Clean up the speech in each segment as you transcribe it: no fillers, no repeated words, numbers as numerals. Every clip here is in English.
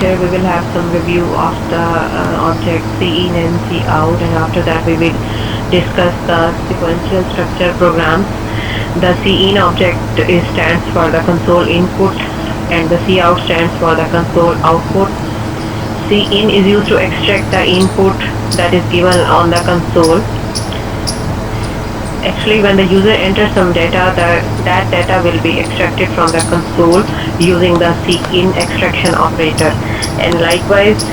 structure, we will have some review of the object cin and cout, and after that we will discuss the sequential structure programs. The cin object stands for the console input and the cout stands for the console output. Cin is used to extract the input that is given on the console. Actually, when the user enters some data, that data will be extracted from the console using the cin extraction operator. And likewise,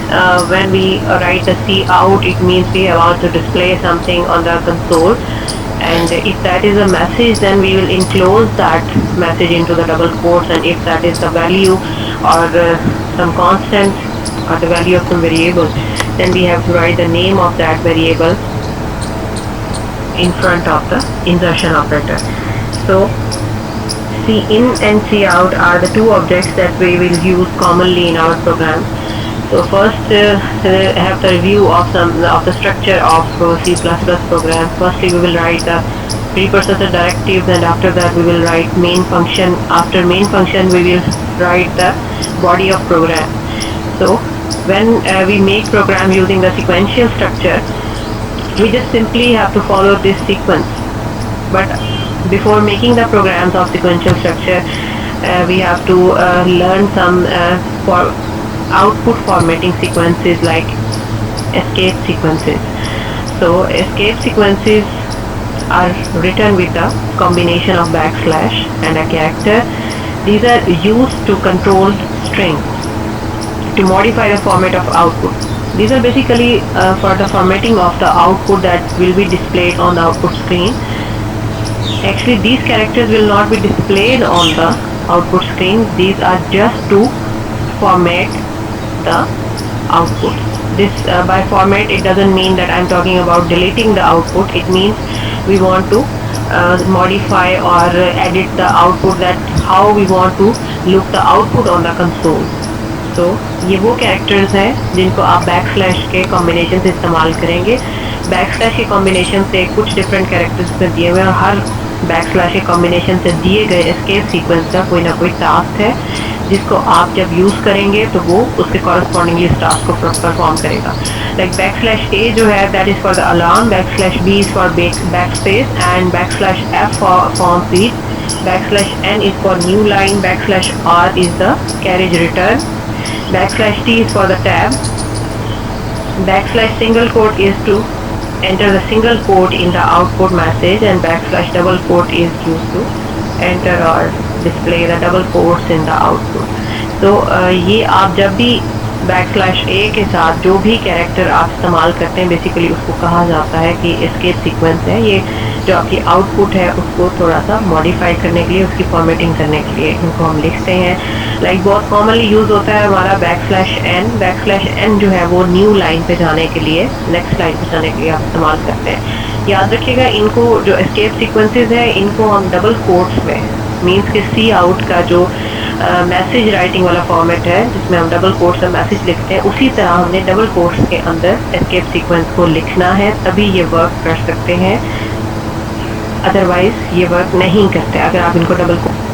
when we write the cout, it means we want to display something on the console. And if that is a message, then we will enclose that message into the double quotes. And if that is the value or some constant or the value of some variable, then we have to write the name of that variable in front of the insertion operator. So cin and cout are the two objects that we will use commonly in our program. So first have the review of the structure of C++ program. Firstly, we will write the preprocessor directives, and after that we will write main function. After main function we will write the body of program. So when we make program using the sequential structure, we just simply have to follow this sequence. But before making the programs of sequential structure, we have to learn some output formatting sequences like escape sequences. So escape sequences are written with a combination of backslash and a character. These are used to control strings to modify the format of output. These are basically for the formatting of the output that will be displayed on the output screen. Actually, these characters will not be displayed on the output screen. These are just to format the output. This by format, it doesn't mean that I'm talking about deleting the output. It means we want to modify or edit the output, that how we want to look the output on the console. तो ये वो characters हैं जिनको आप backslash के combination से इस्तेमाल करेंगे. बैकस्लैश के कॉम्बिनेशन से कुछ डिफरेंट कैरेक्टर्स में दिए हुए हैं और हर बैकस्लैश के कॉम्बिनेशन से दिए गए एस्केप सीक्वेंस का कोई ना कोई टास्क है जिसको आप जब यूज़ करेंगे तो वो उसके कॉरस्पॉन्डिंगली उस टास्क को परफॉर्म करेगा. लाइक बैकस्लैश ए जो है that is for the alarm, backslash B is for backspace and backslash F for form feed, backslash N is for new line, backslash R is the carriage return, backslash T is for the tab, backslash single quote is to enter the single quote in the output message, and backslash double quote is used to enter or display the double quotes in the output. तो ये आप जब भी backslash ए के साथ जो भी character आप इस्तेमाल करते हैं, बेसिकली उसको कहा जाता है कि एस्केप सीक्वेंस है. ये जो आपकी आउटपुट है उसको थोड़ा सा मॉडिफाई करने के लिए, उसकी फॉर्मेटिंग करने के लिए इनको हम लिखते हैं. लाइक बहुत कॉमनली यूज़ होता है हमारा बैकस्लैश एन. बैकस्लैश एन जो है वो न्यू लाइन पे जाने के लिए, नेक्स्ट लाइन पे जाने के लिए आप इस्तेमाल करते हैं. याद रखिएगा, इनको जो एस्केप सीक्वेंसेस हैं इनको हम डबल कोट्स में, मीन्स के सी आउट का जो मैसेज राइटिंग वाला फॉर्मेट है जिसमें हम डबल कोट्स में मैसेज लिखते हैं, उसी तरह हमने डबल कोट्स के अंदर एस्केप सीक्वेंस को लिखना है, तभी ये वर्क कर सकते हैं. अदरवाइज ये वर्क नहीं करते अगर आप इनको डबल कोट